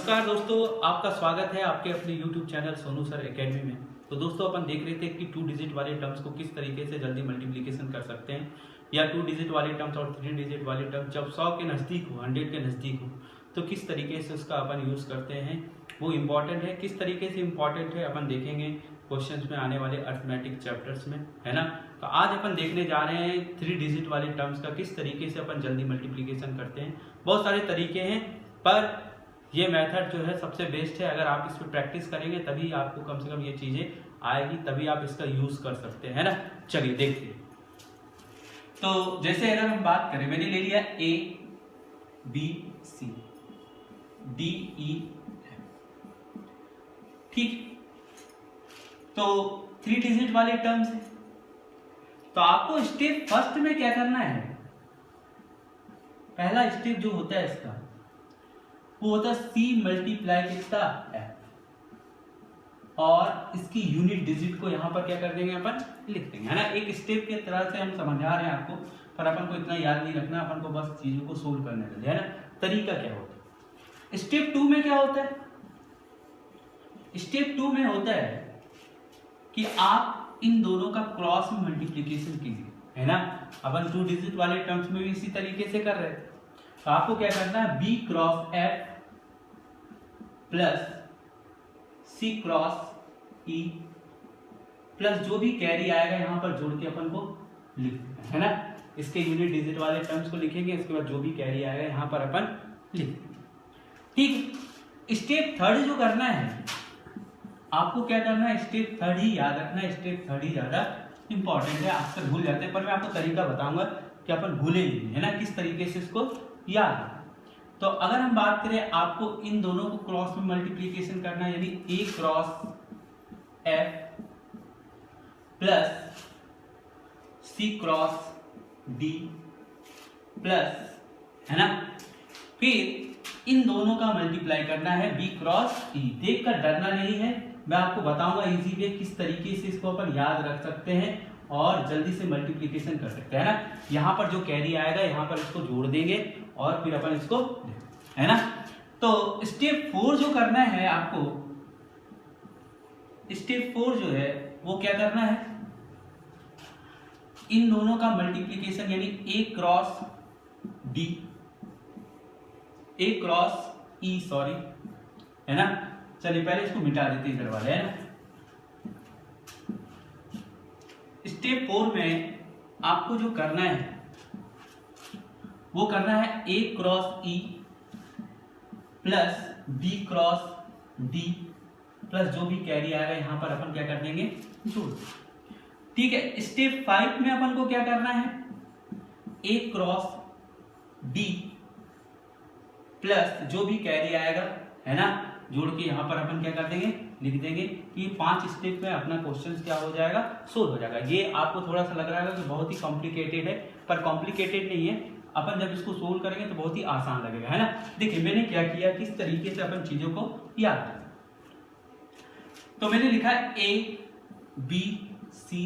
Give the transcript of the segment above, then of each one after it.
नमस्कार दोस्तों, आपका स्वागत है आपके अपने YouTube channel Sonu sir academy में। तो दोस्तों अपन देख रहे थे कि 2 डिजिट वाले टर्म्स को किस तरीके से जल्दी मल्टीप्लिकेशन कर सकते हैं, या 2 डिजिट वाले टर्म्स और 3 डिजिट वाले टर्म्स जब 100 के नज़दीक हो, 100 के नज़दीक हो, तो किस तरीके से उसका अपन यूज़ करते हैं, वो इम्पॉर्टेंट है। किस तरीके से इम्पॉर्टेंट है अपन देखेंगे क्वेश्चंस में आने वाले अर्थमेटिक चैप्टर्स में, है ना। तो आज अपन देखने जा रहे हैं 3 डिजिट वाले टर्म्स का किस तरीके से अपन जल्दी मल्टीप्लिकेशन करते हैं। बहुत सारे तरीके हैं, पर ये मेथड जो है सबसे बेस्ट है। अगर आप इस पर प्रैक्टिस करेंगे तभी आपको कम से कम ये चीजें आएगी, तभी आप इसका यूज कर सकते हैं ना। चलिए देखिए, तो जैसे अगर हम बात करें, मैंने ले लिया A B C D E F, ठीक। तो 3 डिजिट वाले टर्म्स है, तो आपको स्टेप फर्स्ट में क्या करना है, पहला स्टेप जो होता है इसका वो होता है C मल्टीप्लाई कितना F, और इसकी यूनिट डिजिट को यहां पर क्या कर देंगे, अपन लिख देंगे, है ना। एक स्टेप की तरह से हम समझा रहे हैं आपको, पर अपन को इतना याद नहीं रखना, अपन को बस चीजों को सोल्व करने देते हैं, है ना। तरीका क्या होता है, स्टेप 2 में क्या होता है, स्टेप 2 में होता है कि आप इन दोनों का क्रॉस में मल्टीप्लीकेशन कीजिए, है ना। अपन 2 डिजिट वाले टर्म्स में भी इसी तरीके से कर रहे थे। तो आपको क्या करना है, B cross F plus C cross E plus जो भी कैरी आएगा यहां पर जोड़ के अपन को लिख देना है ना। इसके यूनिट डिजिट वाले टर्म्स को लिखेंगे, इसके बाद जो भी कैरी आएगा यहां पर अपन लिख देंगे, ठीक। स्टेप 3 जो करना है आपको, क्या करना है, स्टेप 3 ही याद रखना है। स्टेप 3 ही ज्यादा इंपॉर्टेंट है, अक्सर भूल जाते हैं, पर मैं आपको तरीका बताऊंगा कि अपन भूले नहीं, है ना, किस तरीके से इसको याद है। तो अगर हम बात करें, आपको इन दोनों को क्रॉस में मल्टीप्लिकेशन करना है, यानी A cross F plus C cross D plus, है ना, फिर इन दोनों का मल्टीप्लाई करना है B क्रॉस E। देखकर डरना नहीं है, मैं आपको बताऊंगा इजी वे किस तरीके से इसको अपन याद रख सकते हैं और जल्दी से मल्टीप्लिकेशन कर सकते हैं, है ना। यहां पर जो कैरी आएगा यहां पर इसको जोड़ देंगे और फिर अपन इसको, है ना। तो स्टेप 4 जो करना है आपको, स्टेप 4 जो है वो क्या करना है, इन दोनों का मल्टीप्लिकेशन, यानी A cross D, A cross E, sorry, है ना। चलिए पहले इसको मिटा देते इधर वाले, है ना। स्टेप 4 में आपको जो करना है वो करना है A cross E plus B cross D plus जो भी कैरी आएगा यहां पर अपन क्या कर देंगे, जोड़, ठीक है। स्टेप 5 में अपन को क्या करना है, A क्रॉस D प्लस जो भी कैरी आएगा, है ना, जोड़ के यहां पर अपन क्या कर देंगे, लिख देंगे। कि 5 स्टेप में अपना क्वेश्चन क्या हो जाएगा, सोल्व हो जाएगा। ये आपको थोड़ा सा लग रहा है कि बहुत ही कॉम्प्लिकेटेड है, पर कॉम्प्लिकेटेड नहीं है। अपन जब इसको सोल्व करेंगे तो बहुत ही आसान लगेगा, है ना। देखिए मैंने क्या किया, किस तरीके से अपन चीजों को याद करें। तो मैंने लिखा है A B C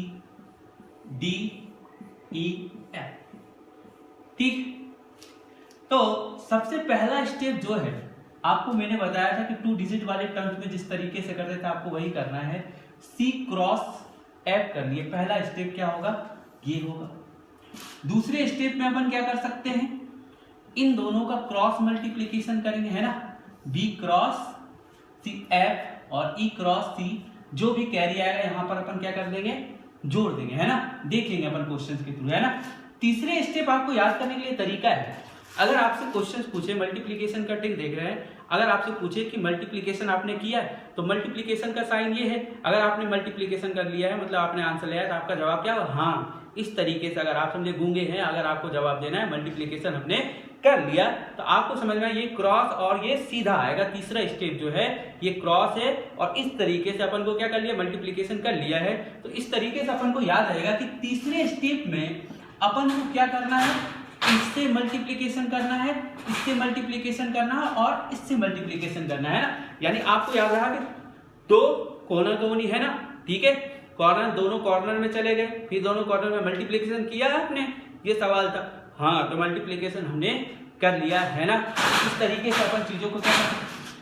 D E F, ठीक। तो सबसे पहला स्टेप जो है आपको मैंने बताया था कि 2 डिजिट वाले टर्म्स में जिस तरीके से करते थे आपको वही करना है। C क्रॉस F कर लिए, पहला स्टेप क्या होगा, ये होगा। दूसरे स्टेप में अपन क्या कर सकते हैं, इन दोनों का क्रॉस मल्टीप्लिकेशन करेंगे, है ना। B क्रॉस C F और E क्रॉस C, जो भी कैरी आएगा यहां पर अपन क्या कर देंगे, जोड़ देंगे, है ना। देखेंगे अपन क्वेश्चंस के थ्रू, है ना। तीसरे स्टेप आपको याद करने के लिए तरीका है, अगर आपसे क्वेश्चंस पूछे, मल्टीप्लिकेशन का ट्रिक देख रहे हैं, अगर आपसे पूछे कि मल्टीप्लिकेशन आपने किया है तो मल्टीप्लिकेशन का साइन ये है। अगर आपने मल्टीप्लिकेशन कर लिया है मतलब आपने आंसर लिया है, तो आपका जवाब क्या होगा, हाँ। इस तरीके से अगर आप समझे गूंगे हैं, अगर आपको जवाब देना है मल्टीप्लिकेशन हमने कर लिया, तो आपको समझना ये क्रॉस और ये सीधा आएगा। तीसरा स्टेप जो है ये क्रॉस है, और इस तरीके से अपन को क्या कर लिया, मल्टीप्लिकेशन कर लिया है। तो इस तरीके से अपन को याद रहेगा कि तीसरे स्टेप में अपन को क्या करना है, इससे मल्टीप्लिकेशन करना है, इससे मल्टीप्लिकेशन करना है और इससे मल्टीप्लिकेशन करना है ना। यानी आपको याद रहा कि 2 कॉर्नर कोनी है ना, ठीक है। कॉर्नर, दोनों कॉर्नर में चले गए, फिर दोनों कॉर्नर में मल्टीप्लिकेशन किया है आपने, ये सवाल था, हाँ। तो मल्टीप्लिकेशन हमने कर लिया, है ना। इस तरीके से अपन चीजों को क्या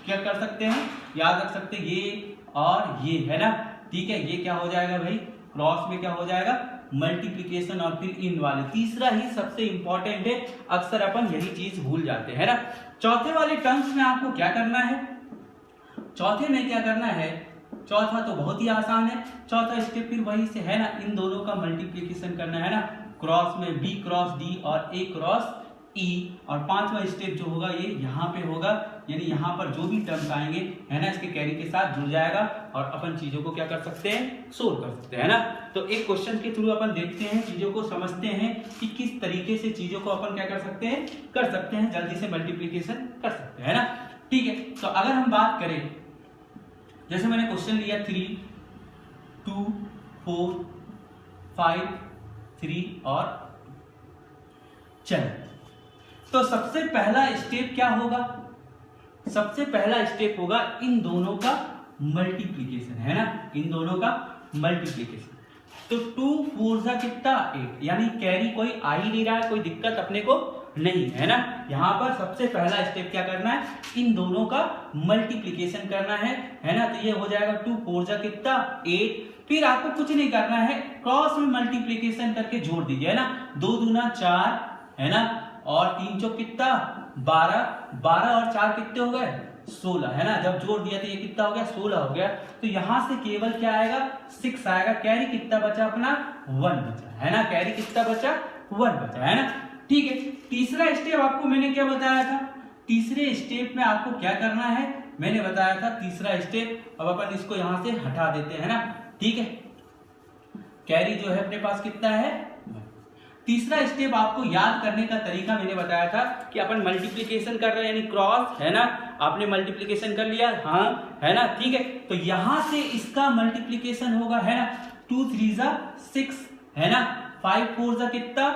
क्या कर सकते हैं, याद रख सकते हैं, ये और ये है ना, ठीक है। ये क्या हो जाएगा भाई, क्रॉस में क्या हो जाएगा, मल्टीप्लीकेशन और फिर इन वाले। तीसरा ही सबसे इंपॉर्टेंट है, अक्सर अपन यही चीज भूल जाते हैं ना। चौथे वाले टर्म्स में आपको क्या करना है, चौथे में क्या करना है, चौथा तो बहुत ही आसान है। चौथा स्टेप फिर वही से है ना, इन दोनों का मल्टीप्लीकेशन करना है ना, क्रॉस में बी क्रॉस डी और ए क्रॉस ई। और पांचवा स्टेप जो होगा ये यहाँ पे होगा, यानी यहाँ पर जो भी टर्म्स आएंगे है ना, इसके कैरी के साथ जुड़ जाएगा और अपन चीजों को क्या कर सकते हैं, सोल्व कर सकते हैं ना। तो एक क्वेश्चन के थ्रू अपन देखते हैं, चीजों को समझते हैं कि किस तरीके से चीजों को अपन क्या कर सकते हैं, जल्दी से मल्टीप्लीकेशन कर सकते हैं ना, ठीक है। तो अगर हम बात करें, जैसे मैंने क्वेश्चन लिया 3, 2, 4, 5, 3 और चलो, तो सबसे पहला स्टेप क्या होगा, सबसे पहला स्टेप होगा इन दोनों का मल्टीप्लीकेशन, है ना, इन दोनों का मल्टीप्लीकेशन। तो 2 4 जा कितना 8, यानी कैरी कोई आ ही नहीं रहा है, कोई दिक्कत अपने को नहीं है ना। यहाँ पर सबसे पहला स्टेप क्या करना है, इन दोनों का मल्टीप्लीकेशन करना है ना। तो ये हो जाएगा 2 4 जा कितना 8, फिर आपको कुछ नहीं करना है, क्रॉस में मल्टीप्लीकेशन करके जोड़ दीजिए, है ना। 2 दूना 4 है ना, और 3 चौक कितना 12, 12 और 4 कितने हो गए 16, है ना। जब जोड़ दिया तो ये कितना हो गया 16 हो गया। तो यहां से केवल क्या आएगा 6 आएगा, कैरी कितना बचा अपना 1 बचा, है ना, कैरी कितना बचा 1 बचा, है ना, ठीक है। तीसरा स्टेप आपको मैंने क्या बताया था, तीसरे स्टेप में आपको क्या करना है, मैंने बताया था तीसरा स्टेप, अब अपन इसको यहां से हटा देते हैं ना, ठीक है। कैरी जो है अपने पास कितना है, तीसरा स्टेप आपको याद करने का तरीका मैंने बताया था कि अपन मल्टीप्लीकेशन कर रहे हैं, यानी क्रॉस, है ना, आपने मल्टीप्लीकेशन कर लिया, हाँ, है ना, ठीक है। तो यहां से इसका मल्टीप्लीकेशन होगा, है ना, 2 3 जा 6, है ना, 5 4 जा कितना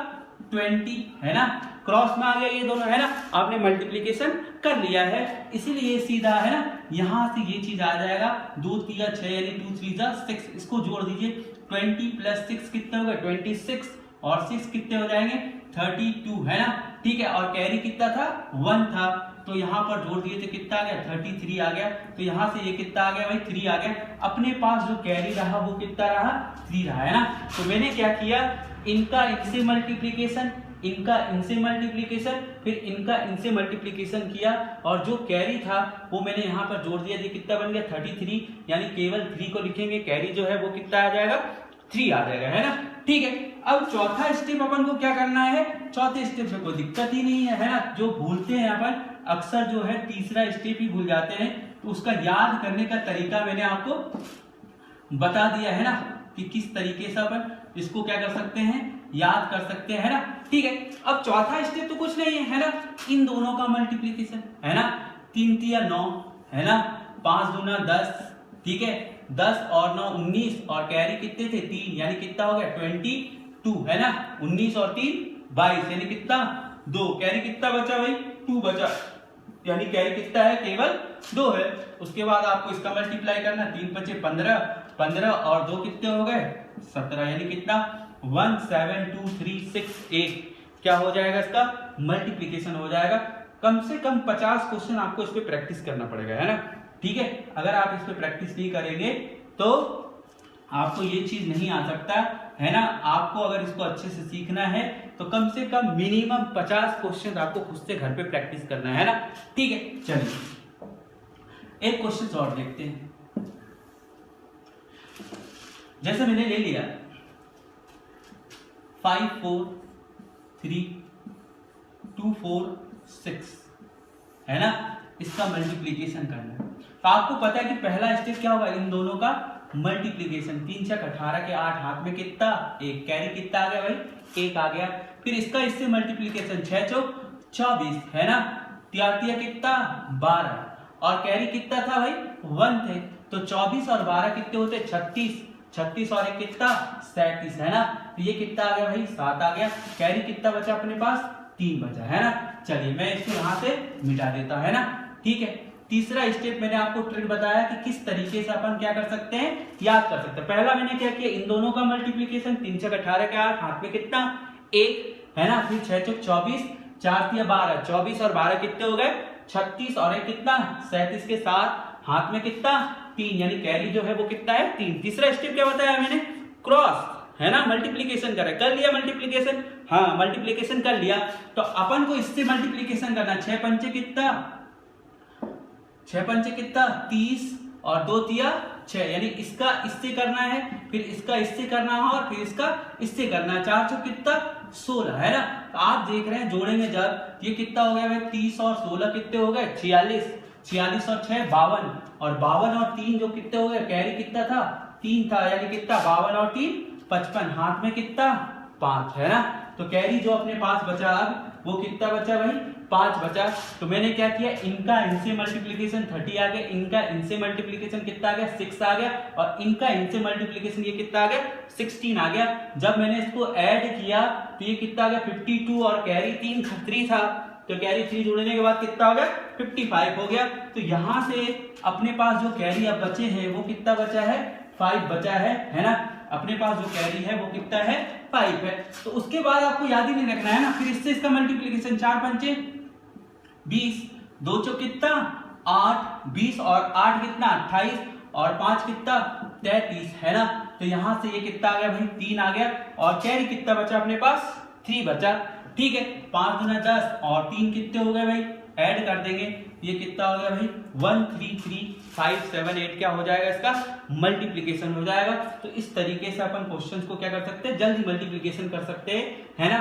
20, है ना, क्रॉस में आ गया ये दोनों, है ना, आपने मल्टीप्लीकेशन कर लिया है, इसीलिए सीधा है ना, यहां से ये चीज आ जाएगा 2 3 6, यानी 2 3 जा 6, इसको जोड़ दीजिए, 20 + 6 कितने हो गए 26, और 6 कितने हो जाएंगे 32, है ना, ठीक है। और कैरी कितना था 1 था, तो यहाँ पर जोड़ दिए तो कितना आ गया 33 आ गया। तो यहाँ से ये कितना आ गया भाई 3 आ गया, अपने पास जो कैरी रहा वो कितना रहा 3 रहा, है ना। तो मैंने क्या किया, इनका इनसे मल्टीप्लीकेशन, इनका इनसे मल्टीप्लीकेशन, फिर इनका इनसे मल्टीप्लीकेशन किया, और जो कैरी था वो मैंने यहाँ पर जोड़ दिया, कितना बन गया 33, यानी केवल 3 को लिखेंगे, कैरी जो है वो कितना आ जाएगा 3 आ जाएगा, है ना, ठीक है। अब चौथा स्टेप अपन को क्या करना है, चौथे स्टेप में कोई दिक्कत ही नहीं है ना। जो भूलते हैं अपन अक्सर जो है तीसरा स्टेप ही भूल जाते हैं, तो उसका याद करने का तरीका मैंने आपको बता दिया है ना, कि किस तरीके से अपन इसको क्या कर सकते हैं, याद कर सकते हैं, है ना, ठीक है। अब चौथा स्टेप तो कुछ नहीं है ना, इन दोनों का मल्टीप्लीकेशन, है ना, 3 3 9, है ना, 5 दूना 10, ठीक है, 10 और 9 19, और कैरी कितने थे 3, यानी कितना हो गया 22, है ना, 19 और 3 22, यानी कितना 2, कैरी कितना बचा भाई 2 बचा, यानी कैरी कितना है केवल 2 है। उसके बाद आपको इसका मल्टीप्लाई करना, 3 बचे 15, 15 और 2 कितने हो गए 17, यानी कितना 1 7 2 3 6 8, क्या हो जाएगा इसका मल्टीप्लीकेशन हो जाएगा। कम से कम 50 क्वेश्चन आपको इस पे प्रैक्टिस करना पड़ेगा, है ना, ठीक है। अगर आप इस पे प्रैक्टिस नहीं करेंगे तो आपको ये चीज नहीं आ सकता, है ना। आपको अगर इसको अच्छे से सीखना है तो कम से कम मिनिमम 50 क्वेश्चन आपको खुद से घर पे प्रैक्टिस करना है ना, ठीक है। चलिए एक क्वेश्चन और देखते हैं। जैसे मैंने ले लिया 5 4 3 2 4 6, है ना, इसका मल्टीप्लीकेशन करना है। तो आपको पता है कि पहला स्टेप क्या होगा, इन दोनों का मल्टीप्लीकेशन, 3 6 18 के 8, हाथ में कितना 1, कैरी कितना आ गया भाई 1 आ गया। फिर इसका इससे मल्टीप्लीकेशन 6 चौक 24, है ना, 3 3 कितना 12, और कैरी कितना था भाई 1 थे, तो 24 और 12 कितने होते 36, 36 और 1 कितना 37, है ना। तो ये कितना आ गया भाई 7 आ गया, कैरी कितना बचा अपने पास 3 बचा, है ना। चलिए मैं इसको यहाँ से मिटा देता, है ना, ठीक है। तीसरा स्टेप मैंने आपको ट्रिक बताया कि किस तरीके से अपन क्या कर सकते हैं, याद कर सकते हैं। पहला मैंने क्या किया, इन दोनों का मल्टीप्लीकेशन, 3 6 18 के 8, हाथ में कितना 1, है ना, फिर 6 चौक 24, 4 3 12, 24 और 12 कितने हो गए 36 और एक कितना 37 के साथ हाथ में कितना 3, यानी कैरी जो है वो कितना है 3। तीसरा स्टेप क्या बताया मैंने, क्रॉस, है ना, मल्टीप्लीकेशन कर लिया मल्टीप्लीकेशन, हाँ मल्टीप्लीकेशन कर लिया। तो अपन को इससे मल्टीप्लीकेशन करना, 6 पंचे कितना 30 और 2 तिया 6, यानी इसका इससे करना है, फिर इसका इससे करना है और फिर इसका इससे करना है। 4 चौक कितना 16, है ना। तो आप देख रहे हैं जोड़ेंगे जब ये कितना हो गया भाई, 30 और 16 कितने हो गए 46, 46 और 6 52, और 52 और 3 जो कितने हो गए, कैरी कितना था 3 था, यानी कितना 52 और 3 55, हाथ में कितना 5, है ना। तो कैरी जो अपने पास बचा अब वो कितना बचा भाई 5 बचा। तो मैंने क्या किया, इनका इनसे मल्टीप्लीकेशन 30 आ गया, इनका इनसे मल्टीप्लीकेशन कितना आ गया 6 आ गया, और इनका इनसे मल्टीप्लीकेशन ये कितना आ गया 16 आ गया। जब मैंने इसको ऐड किया तो ये कितना आ गया 52, और कैरी 3 था, तो कैरी 3 जोड़ने के बाद कितना हो गया 55 हो गया। तो यहां से अपने पास जो कैरी अब बचे हैं वो कितना बचा है 5 बचा है ना। अपने पास जो कैरी है वो कितना है 5 है। तो उसके बाद आपको याद ही नहीं रखना है ना, फिर इससे इसका मल्टीप्लीकेशन 4 पंचे 20, 2 चौक कितना 8, 20 और 8 कितना 28, और 5 कितना 33, है ना। तो यहां से ये कितना आ गया भाई 3 आ गया, और कैरी कितना बचा अपने पास 3 बचा, ठीक है। 5 दूना 10 और 3 कितने हो गए भाई, ऐड कर देंगे, ये कितना हो गया भाई 1 3 3 5 7 8, क्या हो जाएगा इसका मल्टीप्लीकेशन हो जाएगा। तो इस तरीके से अपन क्वेश्चंस को क्या कर सकते हैं, जल्दी मल्टीप्लीकेशन कर सकते हैं, है ना,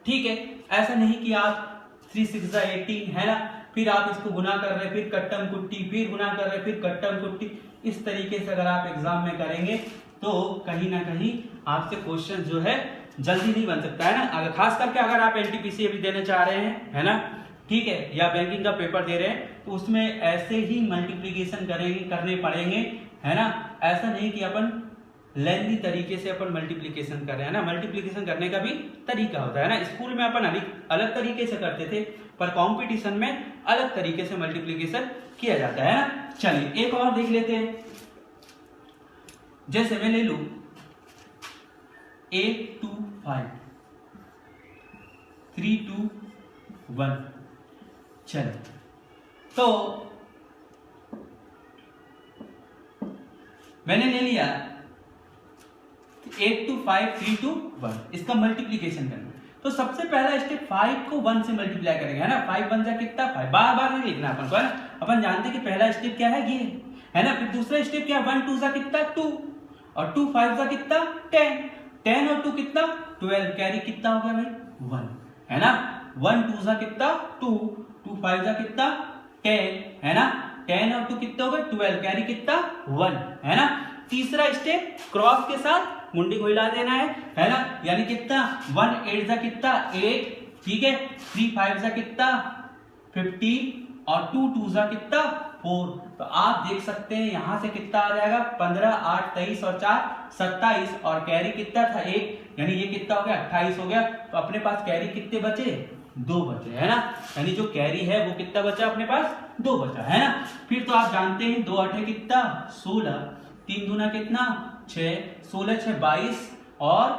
ठीक है। ऐसा नहीं कि आप 3 6 18, है ना, फिर आप इसको गुना कर रहे, फिर कट्टम कुट्टी, फिर गुना कर रहे, फिर कट्टम कुट्टी। इस तरीके से अगर आप एग्जाम में करेंगे तो कहीं ना कहीं आपसे क्वेश्चन जो है जल्दी नहीं बन सकता, है ना। अगर खास करके अगर आप एनटीपीसी अभी देने चाह रहे हैं, है ना, ठीक है, या बैंकिंग का पेपर दे रहे हैं, तो उसमें ऐसे ही मल्टीप्लीकेशन करने पड़ेंगे, है ना। ऐसा नहीं कि अपन लेंथी तरीके से अपन मल्टीप्लीकेशन कर रहे हैं ना, मल्टीप्लीकेशन करने का भी तरीका होता है ना। स्कूल में अपन अलग तरीके से करते थे, पर कंपटीशन में अलग तरीके से मल्टीप्लीकेशन किया जाता है ना। चलिए एक और देख लेते हैं, जैसे मैं ले लू 8 2 5 3 2 1, चलो तो मैंने ले लिया 8 2 5 3 2 1, इसका मल्टीप्लीकेशन करना। तो सबसे पहला स्टेप 5 को 1 से मल्टीप्लाई करेंगे, है ना। 5 1 जा कितना 5, बार बार नहीं लिखना अपन को, है ना। अपन जानते हैं कि पहला स्टेप क्या है, ये है ना। फिर दूसरा स्टेप क्या, 1 2 जा कितना 2, और 2 5 जा कितना 10, 10 और 2 कितना 12, कैरी कितना हो गया भाई 1, है ना। 1 2 जा कितना 2, 2 5 जा कितना 10, है ना। 10 और 2 कितना हो गया 12, कैरी कितना 1, है ना। तीसरा स्टेप क्रॉस के साथ मुंडी को हिला देना है ना, यानी कितना 1 8 जा कितना 8, ठीक है। 3 5 जा कितना 15, और 2 2 जा कितना 4। तो आप देख सकते हैं यहां से कितना आ जाएगा 15 8 23 और 4 27, और कैरी कितना था 1, यानी ये कितना हो गया 28 हो गया। तो अपने पास कैरी कितने बचे 2 बचे, है ना। यानी जो कैरी है वो कितना बचा अपने पास 2 बचा, है ना। फिर तो आप जानते हैं 2 8 कितना 16, 3 दूना कितना 6, 16 6 22, और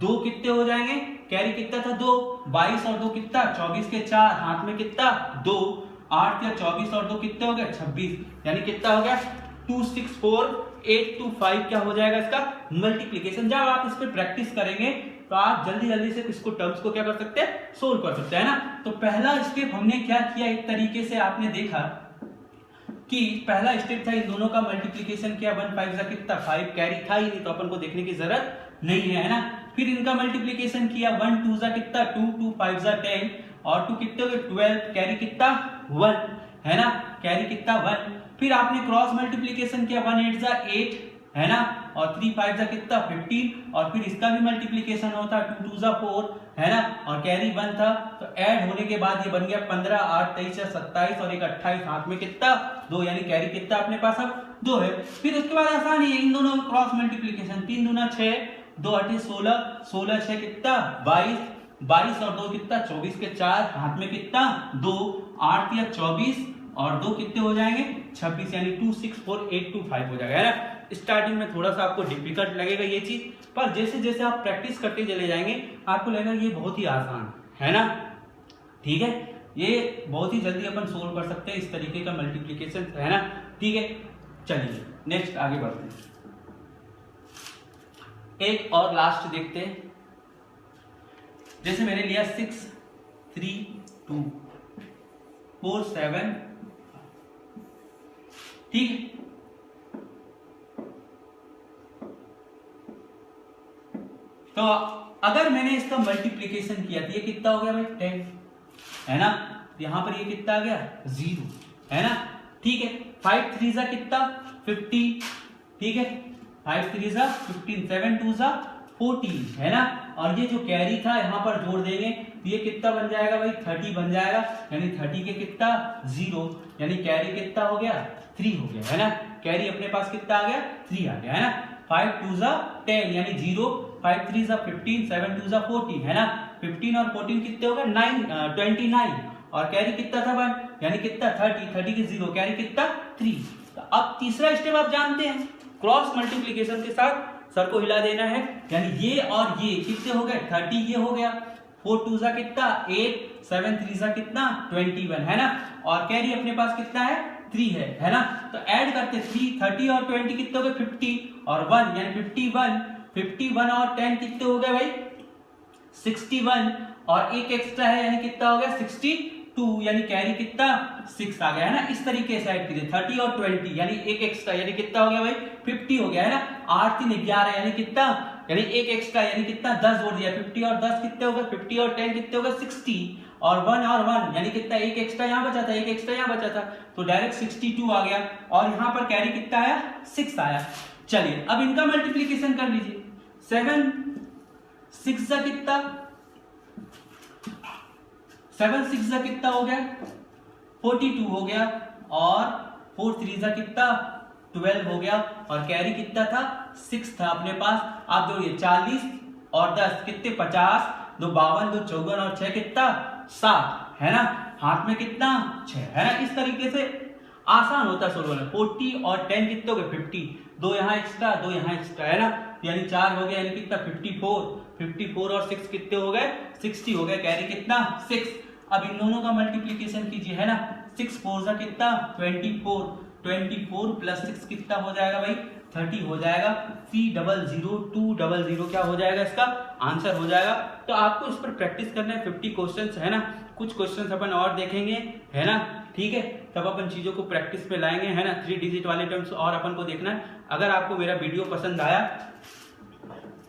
2 कितने हो जाएंगे, कैरी कितना था 2, 22 और 2 कितना 24 के 4, हाथ में कितना 2, 8 या 24 और 2 कितने हो गए 26, यानी कितना हो गया 2 6 4 8 2 5, क्या हो जाएगा इसका मल्टीप्लीकेशन। जब आप इस पे प्रैक्टिस करेंगे तो आप जल्दी जल्दी से इसको टर्म्स को क्या कर सकते हैं सोल्व कर सकते हैं ना। तो पहला स्टेप हमने क्या किया, एक तरीके से आपने देखा कि पहला स्टेप था इन दोनों का मल्टीप्लीकेशन किया, 1 5 जा कितना 5, कैरी था ही नहीं तो अपन को देखने की जरूरत नहीं है ना। फिर इनका मल्टीप्लीकेशन किया, 1 2 जा कितना 2, 2 5 जा 10, और 2 कितने हो गए 12, कैरी कितना 1, है ना, कैरी कितना 1। फिर आपने क्रॉस मल्टीप्लीकेशन किया, 1 8 जा 8, है ना, और 3 5 जा कितना 15, और फिर इसका भी मल्टीप्लीकेशन होता 2 2 जा 4, है ना, और कैरी 1 था। तो ऐड होने के बाद ये बन गया 15 8 23 27 और एक 28, हाथ में कितना 2, यानी कैरी कितना अपने पास अब 2 है। फिर उसके बाद आसानी है इन दोनों क्रॉस मल्टीप्लीकेशन, 3 दूना 6, 2 8 16, 16 6 कितना 22, 22 और 2 कितना 24 के 4, हाथ में कितना 2, 8 या 24 और 2 कितने हो जाएंगे 26, यानी 2 6 4 8 2 5 हो जाएगा, है ना। स्टार्टिंग में थोड़ा सा आपको डिफिकल्ट लगेगा ये चीज, पर जैसे जैसे आप प्रैक्टिस करते चले जाएंगे आपको लगेगा ये बहुत ही आसान है ना, ठीक है। ये बहुत ही जल्दी अपन सोल्व कर सकते हैं इस तरीके का मल्टीप्लीकेशन, है ना। ठीक है, चलिए नेक्स्ट आगे बढ़ते हैं। एक और लास्ट देखते हैं। जैसे मैंने लिया 6 3 2 4 7, ठीक है। तो अगर मैंने इसका मल्टीप्लीकेशन किया तो ये कितना हो गया भाई 10, है ना। यहां पर ये कितना आ गया 0, है ना। ठीक है, 5 3 जा कितना 50, ठीक है, 5 3 जा 15, 7 2 जा 14, है ना। और ये जो कैरी था यहाँ पर जोड़ देंगे तो ये कितना बन जाएगा भाई 30 बन जाएगा, यानी 30 के कितना 0, यानी कैरी कितना हो गया 3 हो गया, है ना। कैरी अपने पास कितना आ गया 3 आ गया, है ना। 5 2 जा 10 यानी 0, 5 3 जा 15, 7 2 जा 14, है ना। 15 और 14 कितने हो गए 29, और कैरी कितना था 1, यानी कितना 30 के 0, कैरी कितना 3। तो अब तीसरा स्टेप आप जानते हैं, क्रॉस मल्टीप्लीकेशन के साथ सर को हिला देना है, यानी ये और ये कितने हो गए 30, ये हो गया 4 2 जा कितना 8, 7 3 जा कितना 21, है ना। और कैरी अपने पास कितना है 3 है ना। तो ऐड करते 3 30 और 20 कितने हो गए 50, और 1 यानी 51 और 10 कितने हो गए भाई 61, और एक एक्स्ट्रा है यानी कितना हो गया 62, यानी कैरी कितना 6 आ गया, है ना। इस तरीके से ऐड कीजिए 30 और 20 यानी एक एक्स्ट्रा यानी कितना हो गया भाई 50 हो गया, है ना। 8 3 11 यानी कितना, यानी एक एक्स्ट्रा यानी कितना 10 जोड़ दिया, 50 और 10 कितने हो गए 50 और 10 कितने हो गए 60, और 1 यानी कितना एक एक्स्ट्रा यहाँ बचा था, एक एक्स्ट्रा यहाँ बचा था, तो डायरेक्ट 62 आ गया, और यहाँ पर कैरी कितना आया 6 आया। चलिए अब इनका मल्टीप्लीकेशन कर लीजिए, 7 6 जा कितना 7 6 जा कितना हो गया 42 हो गया, और 4 3 जा कितना 12 हो गया, और कैरी कितना था 6 था अपने पास। आप जोड़िए 40 और 10 कितने 50, 2 52, 2 54 और 6 कितना 7, है ना। हाथ में कितना 6, है ना। इस तरीके से आसान होता है सोल्व करना। 40 और 10 कितने हो गए 50, 2 यहाँ एक्स्ट्रा 2 यहाँ एक्स्ट्रा, है ना, यानी 4 हो गया, यानी कितना 54 और 6 कितने हो गए 60 हो गए, कैरी कितना 6। अब इन दोनों का मल्टीप्लीकेशन कीजिए, है ना। 6 4 जा कितना 24 प्लस 6 कितना हो जाएगा भाई 30 हो जाएगा। 3000200 क्या हो जाएगा, इसका आंसर हो जाएगा। तो आपको इस पर प्रैक्टिस करना है, 50 क्वेश्चंस, है ना। कुछ क्वेश्चंस अपन और देखेंगे, है ना, ठीक है। तब अपन चीजों को प्रैक्टिस पे लाएंगे, है ना। 3 डिजिट वाले टर्म्स और अपन को देखना है। अगर आपको मेरा वीडियो पसंद आया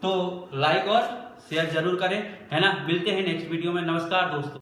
तो लाइक और शेयर जरूर करें, है ना। मिलते हैं नेक्स्ट वीडियो में। नमस्कार दोस्तों।